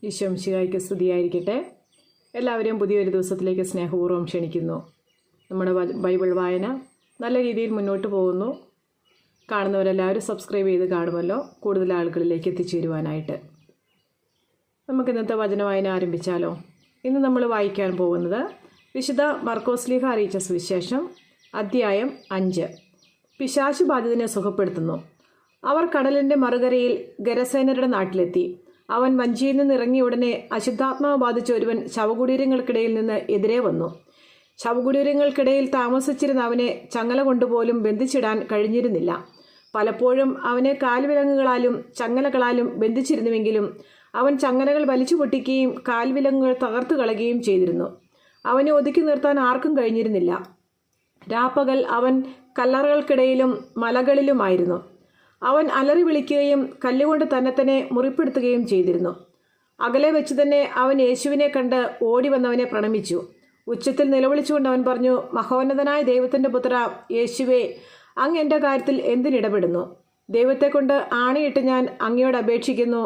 ഈശോ മിശിഹായ്ക്ക് സ്തുതിയായിരിക്കട്ടെ. എല്ലാവരെയും പുതിയൊരു ദിവസത്തിലേക്ക് സ്നേഹപൂർവ്വം ക്ഷണിക്കുന്നു. നമ്മുടെ ബൈബിൾ വായന നല്ല രീതിയിൽ മുന്നോട്ട് പോകുന്നു. കാണുന്നവരെല്ലാവരും സബ്സ്ക്രൈബ് ചെയ്ത് കാണുമല്ലോ, കൂടുതൽ ആളുകളിലേക്ക് എത്തിച്ചേരുവാനായിട്ട്. നമുക്ക് ഇന്നത്തെ വചനവായന ആരംഭിച്ചാലോ? ഇന്ന് നമ്മൾ വായിക്കാൻ പോകുന്നത് വിശുദ്ധ മർക്കോസ് ശ്ലീഹ അറിയിച്ച സുവിശേഷം അധ്യായം 5. പിശാച് ബാധിതനെ സുഖപ്പെടുത്തുന്നു. അവർ കടലിൻ്റെ മറുകരയിൽ ഗരസേനരുടെ നാട്ടിലെത്തി. അവൻ വഞ്ചിയിൽ നിന്ന് ഇറങ്ങിയ ഉടനെ അശുദ്ധാത്മാവ് ബാധിച്ച ഒരുവൻ ശവകുടീരങ്ങൾക്കിടയിൽ നിന്ന് എതിരെ വന്നു. ശവകുടീരങ്ങൾക്കിടയിൽ താമസിച്ചിരുന്ന അവനെ ചങ്ങല കൊണ്ടുപോലും ബന്ധിച്ചിടാൻ കഴിഞ്ഞിരുന്നില്ല. പലപ്പോഴും അവനെ കാൽവിലങ്ങുകളാലും ചങ്ങലകളാലും ബന്ധിച്ചിരുന്നുവെങ്കിലും അവൻ ചങ്ങലകൾ വലിച്ചു പൊട്ടിക്കുകയും കാൽവിലങ്ങുകൾ തകർത്തു കളയുകയും ചെയ്തിരുന്നു. അവനെ ഒതുക്കി നിർത്താൻ ആർക്കും കഴിഞ്ഞിരുന്നില്ല. രാപ്പകൽ അവൻ കല്ലറകൾക്കിടയിലും മലകളിലുമായിരുന്നു. അവൻ അലറി വിളിക്കുകയും കല്ലുകൊണ്ട് തന്നെ മുറിപ്പെടുത്തുകയും ചെയ്തിരുന്നു. അകലെ വെച്ച് തന്നെ അവൻ യേശുവിനെ കണ്ട് ഓടി വന്നവനെ പ്രണമിച്ചു. ഉച്ചത്തിൽ നിലവിളിച്ചുകൊണ്ട് അവൻ പറഞ്ഞു, മഹോന്നതനായ ദൈവത്തിൻ്റെ പുത്ര യേശുവേ, അങ്ങ് എൻ്റെ കാര്യത്തിൽ എന്തിനിടപെടുന്നു? ദൈവത്തെക്കൊണ്ട് ആണയിട്ട് ഞാൻ അങ്ങയോട് അപേക്ഷിക്കുന്നു,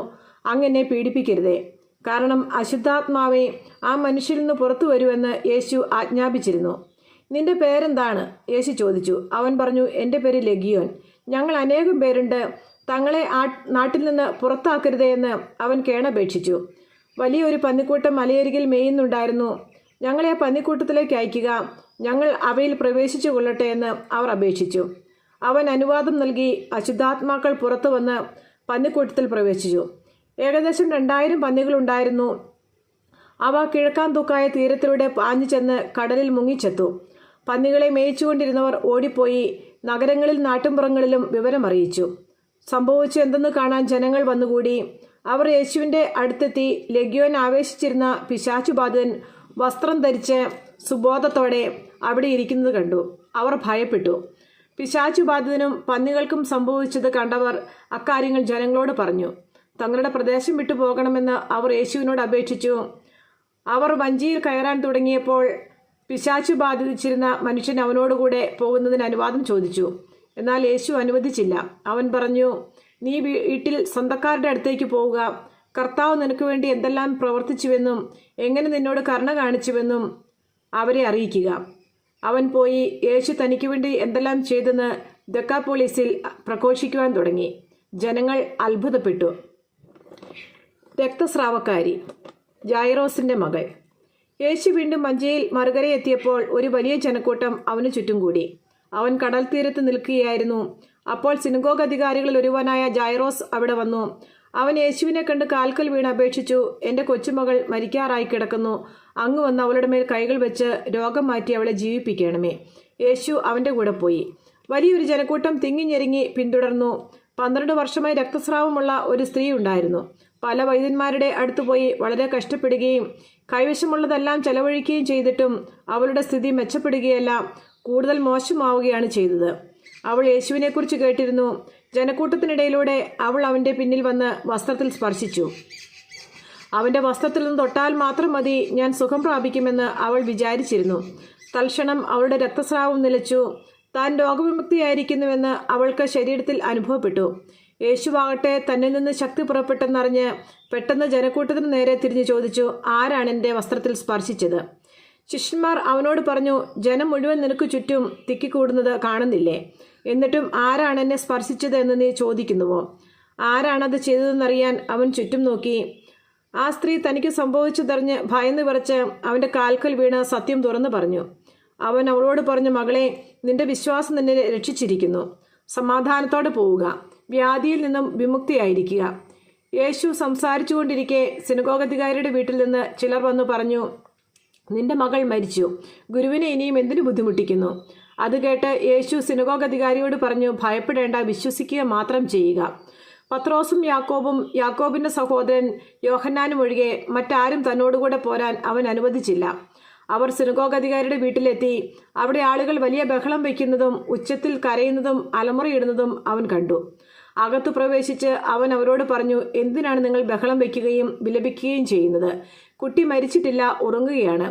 അങ്ങ് എന്നെ പീഡിപ്പിക്കരുതേ. കാരണം അശുദ്ധാത്മാവെ, ആ മനുഷ്യരിൽ നിന്ന് പുറത്തു വരുമെന്ന് യേശു ആജ്ഞാപിച്ചിരുന്നു. നിന്റെ പേരെന്താണ്? യേശു ചോദിച്ചു. അവൻ പറഞ്ഞു, എൻ്റെ പേര് ലെഗിയോൻ. ഞങ്ങൾ അനേകം പേരുണ്ട്, തങ്ങളെ നാട്ടിൽ നിന്ന് പുറത്താക്കരുതേ എന്ന് അവൻ കേണപേക്ഷിച്ചു. വലിയൊരു പന്നിക്കൂട്ടം മലയരികിൽ മേയുന്നുണ്ടായിരുന്നു. ഞങ്ങളെ ആ പന്നിക്കൂട്ടത്തിലേക്ക് അയക്കുക, ഞങ്ങൾ അവയിൽ പ്രവേശിച്ചു കൊള്ളട്ടെ എന്ന് അവർ അപേക്ഷിച്ചു. അവൻ അനുവാദം നൽകി. അശുദ്ധാത്മാക്കൾ പുറത്തു വന്ന് പന്നിക്കൂട്ടത്തിൽ പ്രവേശിച്ചു. ഏകദേശം 2000 പന്നികളുണ്ടായിരുന്നു. അവ കിഴക്കാൻ തൂക്കായ തീരത്തിലൂടെ പാഞ്ഞു ചെന്ന് കടലിൽ മുങ്ങിച്ചെത്തു. പന്നികളെ മേയിച്ചുകൊണ്ടിരുന്നവർ ഓടിപ്പോയി നഗരങ്ങളിൽ നാട്ടുംപുറങ്ങളിലും വിവരമറിയിച്ചു. സംഭവിച്ചു എന്തെന്ന് കാണാൻ ജനങ്ങൾ വന്നുകൂടി. അവർ യേശുവിൻ്റെ അടുത്തെത്തി. ലെഗ്യോൻ ആവേശിച്ചിരുന്ന പിശാചുബാധിതൻ വസ്ത്രം ധരിച്ച് സുബോധത്തോടെ അവിടെ ഇരിക്കുന്നത് കണ്ടു. അവർ ഭയപ്പെട്ടു. പിശാചുബാധിതനും പന്നികൾക്കും സംഭവിച്ചത് കണ്ടവർ അക്കാര്യങ്ങൾ ജനങ്ങളോട് പറഞ്ഞു. തങ്ങളുടെ പ്രദേശം വിട്ടു പോകണമെന്ന് അവർ യേശുവിനോട് അപേക്ഷിച്ചു. അവർ വഞ്ചിയിൽ കയറാൻ തുടങ്ങിയപ്പോൾ പിശാചു ബാധിച്ചിരുന്ന മനുഷ്യൻ അവനോടുകൂടെ പോകുന്നതിന് അനുവാദം ചോദിച്ചു. എന്നാൽ യേശു അനുവദിച്ചില്ല. അവൻ പറഞ്ഞു, നീ വീട്ടിൽ സ്വന്തക്കാരുടെ അടുത്തേക്ക് പോവുക. കർത്താവ് നിനക്ക് വേണ്ടി എന്തെല്ലാം പ്രവർത്തിച്ചുവെന്നും എങ്ങനെ നിന്നോട് കരുണ കാണിച്ചുവെന്നും അവരെ അറിയിക്കുക. അവൻ പോയി യേശു തനിക്ക് വേണ്ടി എന്തെല്ലാം ചെയ്തെന്ന് ദെക്കാപോളിസിൽ പ്രഘോഷിക്കുവാൻ തുടങ്ങി. ജനങ്ങൾ അത്ഭുതപ്പെട്ടു. രക്തസ്രാവക്കാരി ജായിറോസിൻ്റെ മകൾ. യേശു വീണ്ടും വഞ്ചിയിൽ മറുകരയെത്തിയപ്പോൾ ഒരു വലിയ ജനക്കൂട്ടം അവന് ചുറ്റും കൂടി. അവൻ കടൽ തീരത്ത് നിൽക്കുകയായിരുന്നു. അപ്പോൾ സിനഗോഗ് അധികാരികളിൽ ഒരുവനായ ജായിറോസ് അവിടെ വന്നു. അവൻ യേശുവിനെ കണ്ട് കാൽക്കൽ വീണ് അപേക്ഷിച്ചു, എൻ്റെ കൊച്ചുമകൾ മരിക്കാറായി കിടക്കുന്നു. അങ്ങ് വന്ന് അവളുടെ മേൽ കൈകൾ വെച്ച് രോഗം മാറ്റി അവളെ ജീവിപ്പിക്കണമേ. യേശു അവൻ്റെ കൂടെ പോയി. വലിയൊരു ജനക്കൂട്ടം തിങ്ങിഞ്ഞെരുങ്ങി പിന്തുടർന്നു. 12 വർഷമായി രക്തസ്രാവമുള്ള ഒരു സ്ത്രീ ഉണ്ടായിരുന്നു. പല വൈദ്യന്മാരുടെ അടുത്തുപോയി വളരെ കഷ്ടപ്പെടുകയും കൈവശമുള്ളതെല്ലാം ചെലവഴിക്കുകയും ചെയ്തിട്ടും അവളുടെ സ്ഥിതി മെച്ചപ്പെടുകയല്ല, കൂടുതൽ മോശമാവുകയാണ് ചെയ്തത്. അവൾ യേശുവിനെക്കുറിച്ച് കേട്ടിരുന്നു. ജനക്കൂട്ടത്തിനിടയിലൂടെ അവൾ അവൻ്റെ പിന്നിൽ വന്ന് വസ്ത്രത്തിൽ സ്പർശിച്ചു. അവൻ്റെ വസ്ത്രത്തിൽ നിന്ന് തൊട്ടാൽ മാത്രം മതി, ഞാൻ സുഖം പ്രാപിക്കുമെന്ന് അവൾ വിചാരിച്ചിരുന്നു. തൽക്ഷണം അവളുടെ രക്തസ്രാവം നിലച്ചു. താൻ രോഗവിമുക്തിയായിരിക്കുന്നുവെന്ന് അവൾക്ക് ശരീരത്തിൽ അനുഭവപ്പെട്ടു. യേശുവാകട്ടെ തന്നിൽ നിന്ന് ശക്തി പുറപ്പെട്ടെന്നറിഞ്ഞ് പെട്ടെന്ന് ജനക്കൂട്ടത്തിന് നേരെ തിരിഞ്ഞു ചോദിച്ചു, ആരാണ് എൻ്റെ വസ്ത്രത്തിൽ സ്പർശിച്ചത്? ശിഷ്യന്മാർ അവനോട് പറഞ്ഞു, ജനം മുഴുവൻ നിനക്ക് ചുറ്റും തിക്കിക്കൂടുന്നത് കാണുന്നില്ലേ? എന്നിട്ടും ആരാണ് എന്നെ സ്പർശിച്ചത് എന്ന് നീ ചോദിക്കുന്നുവോ? ആരാണത് ചെയ്തതെന്നറിയാൻ അവൻ ചുറ്റും നോക്കി. ആ സ്ത്രീ തനിക്ക് സംഭവിച്ചതറിഞ്ഞ് ഭയന്ന് വിറച്ച് അവൻ്റെ കാൽക്കൽ വീണ് സത്യം തുറന്നു പറഞ്ഞു. അവൻ അവളോട് പറഞ്ഞു, മകളെ, നിന്റെ വിശ്വാസം നിന്നെ രക്ഷിച്ചിരിക്കുന്നു. സമാധാനത്തോടെ പോവുക, വ്യാധിയിൽ നിന്നും വിമുക്തിയായിരിക്കുക. യേശു സംസാരിച്ചു കൊണ്ടിരിക്കെ സിനഗോഗധികാരിയുടെ വീട്ടിൽ നിന്ന് ചിലർ വന്നു പറഞ്ഞു, നിന്റെ മകൾ മരിച്ചു, ഗുരുവിനെ ഇനിയും എന്തിനു ബുദ്ധിമുട്ടിക്കുന്നു? അത് കേട്ട് യേശു സിനഗോഗധികാരിയോട് പറഞ്ഞു, ഭയപ്പെടേണ്ട, വിശ്വസിക്കുക മാത്രം ചെയ്യുക. പത്രോസും യാക്കോബും യാക്കോബിൻ്റെ സഹോദരൻ യോഹന്നാനും ഒഴികെ മറ്റാരും തന്നോടുകൂടെ പോരാൻ അവൻ അനുവദിച്ചില്ല. അവർ സിനഗോഗ് അധികാരിയുടെ വീട്ടിലെത്തി. അവിടെ ആളുകൾ വലിയ ബഹളം വയ്ക്കുന്നതും ഉച്ചത്തിൽ കരയുന്നതും അലമുറയിടുന്നതും അവൻ കണ്ടു. അകത്തു പ്രവേശിച്ച് അവൻ അവരോട് പറഞ്ഞു, എന്തിനാണ് നിങ്ങൾ ബഹളം വയ്ക്കുകയും വിലപിക്കുകയും ചെയ്യുന്നത്? കുട്ടി മരിച്ചിട്ടില്ല, ഉറങ്ങുകയാണ്.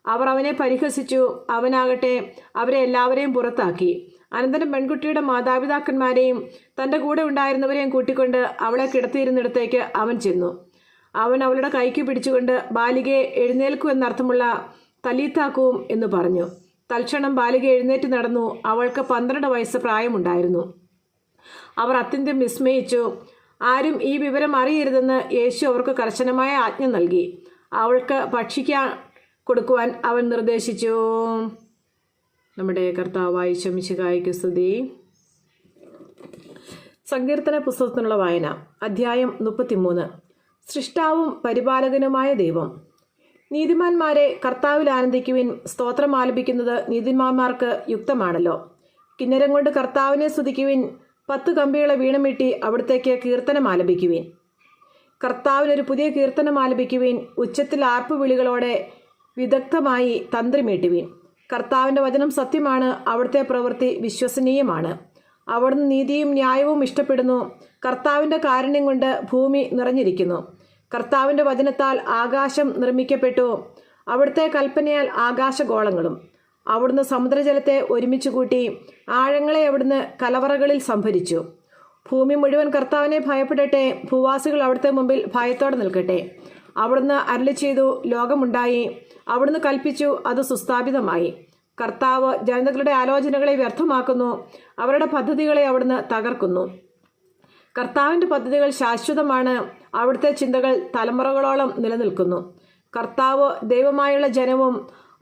അവർ അവനെ പരിഹസിച്ചു. അവനാകട്ടെ അവരെ എല്ലാവരെയും പുറത്താക്കി. അനന്തരം പെൺകുട്ടിയുടെ മാതാപിതാക്കന്മാരെയും തൻ്റെ കൂടെ ഉണ്ടായിരുന്നവരെയും കൂട്ടിക്കൊണ്ട് അവളെ കിടത്തിയിരുന്നിടത്തേക്ക് അവൻ ചെന്നു. അവൻ അവളുടെ കൈക്ക് പിടിച്ചുകൊണ്ട് ബാലികയെ എഴുന്നേൽക്കൂ എന്നർത്ഥമുള്ള തലീത്താക്കും എന്ന് പറഞ്ഞു. തൽക്ഷണം ബാലിക എഴുന്നേറ്റ് നടന്നു. അവൾക്ക് 12 വയസ്സ് പ്രായമുണ്ടായിരുന്നു. അവർ അത്യന്തം വിസ്മയിച്ചു. ആരും ഈ വിവരം അറിയരുതെന്ന് യേശു അവർക്ക് കർശനമായ ആജ്ഞ നൽകി. അവൾക്ക് ഭക്ഷിക്കാൻ കൊടുക്കുവാൻ അവൻ നിർദ്ദേശിച്ചു. നമ്മുടെ കർത്താവായ ശമിശിഹായ്ക്ക് സ്തുതി. സങ്കീർത്തന പുസ്തകത്തിനുള്ള വായന. അധ്യായം 33. സൃഷ്ടാവും പരിപാലകനുമായ ദൈവം. നീതിമാന്മാരെ കർത്താവിൽ ആനന്ദിക്കുവിൻ. സ്തോത്രം ആലപിക്കുന്നത് നീതിമാന്മാർക്ക് യുക്തമാണല്ലോ. കിന്നരം കൊണ്ട് കർത്താവിനെ സ്തുതിക്കുവിൻ. 10 കമ്പികളെ വീണമീട്ടി അവിടത്തേക്ക് കീർത്തനം ആലപിക്കുവിൻ. കർത്താവിനൊരു പുതിയ കീർത്തനം ആലപിക്കുവിൻ. ഉച്ചത്തിൽ ആർപ്പുവിളികളോടെ വിദഗ്ധമായി തന്ത്രിമീട്ടുവിൻ. കർത്താവിൻ്റെ വചനം സത്യമാണ്. അവിടുത്തെ പ്രവൃത്തി വിശ്വസനീയമാണ്. അവിടുന്ന് നീതിയും ന്യായവും ഇഷ്ടപ്പെടുന്നു. കർത്താവിൻ്റെ കാരുണ്യം കൊണ്ട് ഭൂമി നിറഞ്ഞിരിക്കുന്നു. കർത്താവിൻ്റെ വചനത്താൽ ആകാശം നിർമ്മിക്കപ്പെട്ടു. അവിടുത്തെ കൽപ്പനയാൽ ആകാശഗോളങ്ങളും. അവിടുന്ന് സമുദ്രജലത്തെ ഒരുമിച്ച് കൂട്ടി. ആഴങ്ങളെ അവിടുന്ന് കലവറകളിൽ സംഭരിച്ചു. ഭൂമി മുഴുവൻ കർത്താവിനെ ഭയപ്പെടട്ടെ. ഭൂവാസികൾ അവിടുത്തെ മുമ്പിൽ ഭയത്തോടെ നിൽക്കട്ടെ. അവിടുന്ന് അരുളി ചെയ്തു, ലോകമുണ്ടായി. അവിടുന്ന് കൽപ്പിച്ചു, അത് സുസ്ഥാപിതമായി. കർത്താവ് ജനതകളുടെ ആലോചനകളെ വ്യർത്ഥമാക്കുന്നു. അവരുടെ പദ്ധതികളെ അവിടുന്ന് തകർക്കുന്നു. കർത്താവിൻ്റെ പദ്ധതികൾ ശാശ്വതമാണ്. അവിടുത്തെ ചിന്തകൾ തലമുറകളോളം നിലനിൽക്കുന്നു. കർത്താവ് ദൈവമായുള്ള ജനവും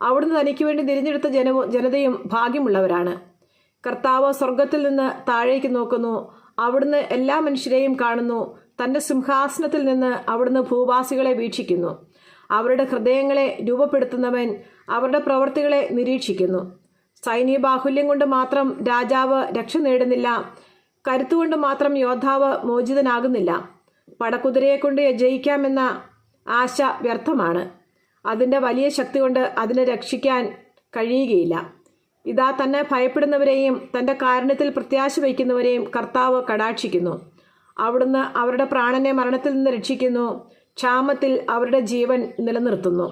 അവിടുന്ന് തനിക്ക് വേണ്ടി തിരഞ്ഞെടുത്ത ജനതയും ഭാഗ്യമുള്ളവരാണ്. കർത്താവ് സ്വർഗത്തിൽ നിന്ന് താഴേക്ക് നോക്കുന്നു. അവിടുന്ന് എല്ലാ മനുഷ്യരെയും കാണുന്നു. തൻ്റെ സിംഹാസനത്തിൽ നിന്ന് അവിടുന്ന് ഭൂവാസികളെ വീക്ഷിക്കുന്നു. അവരുടെ ഹൃദയങ്ങളെ രൂപപ്പെടുത്തുന്നവൻ അവരുടെ പ്രവൃത്തികളെ നിരീക്ഷിക്കുന്നു. സൈനിക ബാഹുല്യം കൊണ്ട് മാത്രം രാജാവ് രക്ഷ നേടുന്നില്ല. കരുത്തുകൊണ്ട് മാത്രം യോദ്ധാവ് മോചിതനാകുന്നില്ല. പടക്കുതിരയെക്കൊണ്ട് ജയിക്കാമെന്ന ആശ വ്യർത്ഥമാണ്. അതിൻ്റെ വലിയ ശക്തി കൊണ്ട് അതിനെ രക്ഷിക്കാൻ കഴിയുകയില്ല. ഇതാ, തന്നെ ഭയപ്പെടുന്നവരെയും തൻ്റെ കാരുണ്യത്തിൽ പ്രത്യാശ വയ്ക്കുന്നവരെയും കർത്താവ് കടാക്ഷിക്കുന്നു. അവിടുന്ന് അവരുടെ പ്രാണനെ മരണത്തിൽ നിന്ന് രക്ഷിക്കുന്നു. ക്ഷാമത്തിൽ അവരുടെ ജീവൻ നിലനിർത്തുന്നു.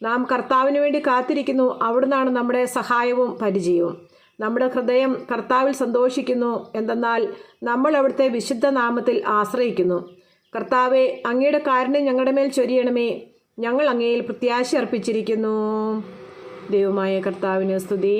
നാം കർത്താവിന് വേണ്ടി കാത്തിരിക്കുന്നു. അവിടുന്നാണ് നമ്മുടെ സഹായവും പരിചയവും. നമ്മുടെ ഹൃദയം കർത്താവിൽ സന്തോഷിക്കുന്നു. എന്തെന്നാൽ നമ്മൾ അവിടുത്തെ വിശുദ്ധ നാമത്തിൽ ആശ്രയിക്കുന്നു. കർത്താവെ, അങ്ങയുടെ കാരുണ്യം ഞങ്ങളുടെ മേൽ ചൊരിയണമേ. ഞങ്ങൾ അങ്ങയിൽ പ്രത്യാശ അർപ്പിച്ചിരിക്കുന്നു. ദൈവമായ കർത്താവിന് സ്തുതി.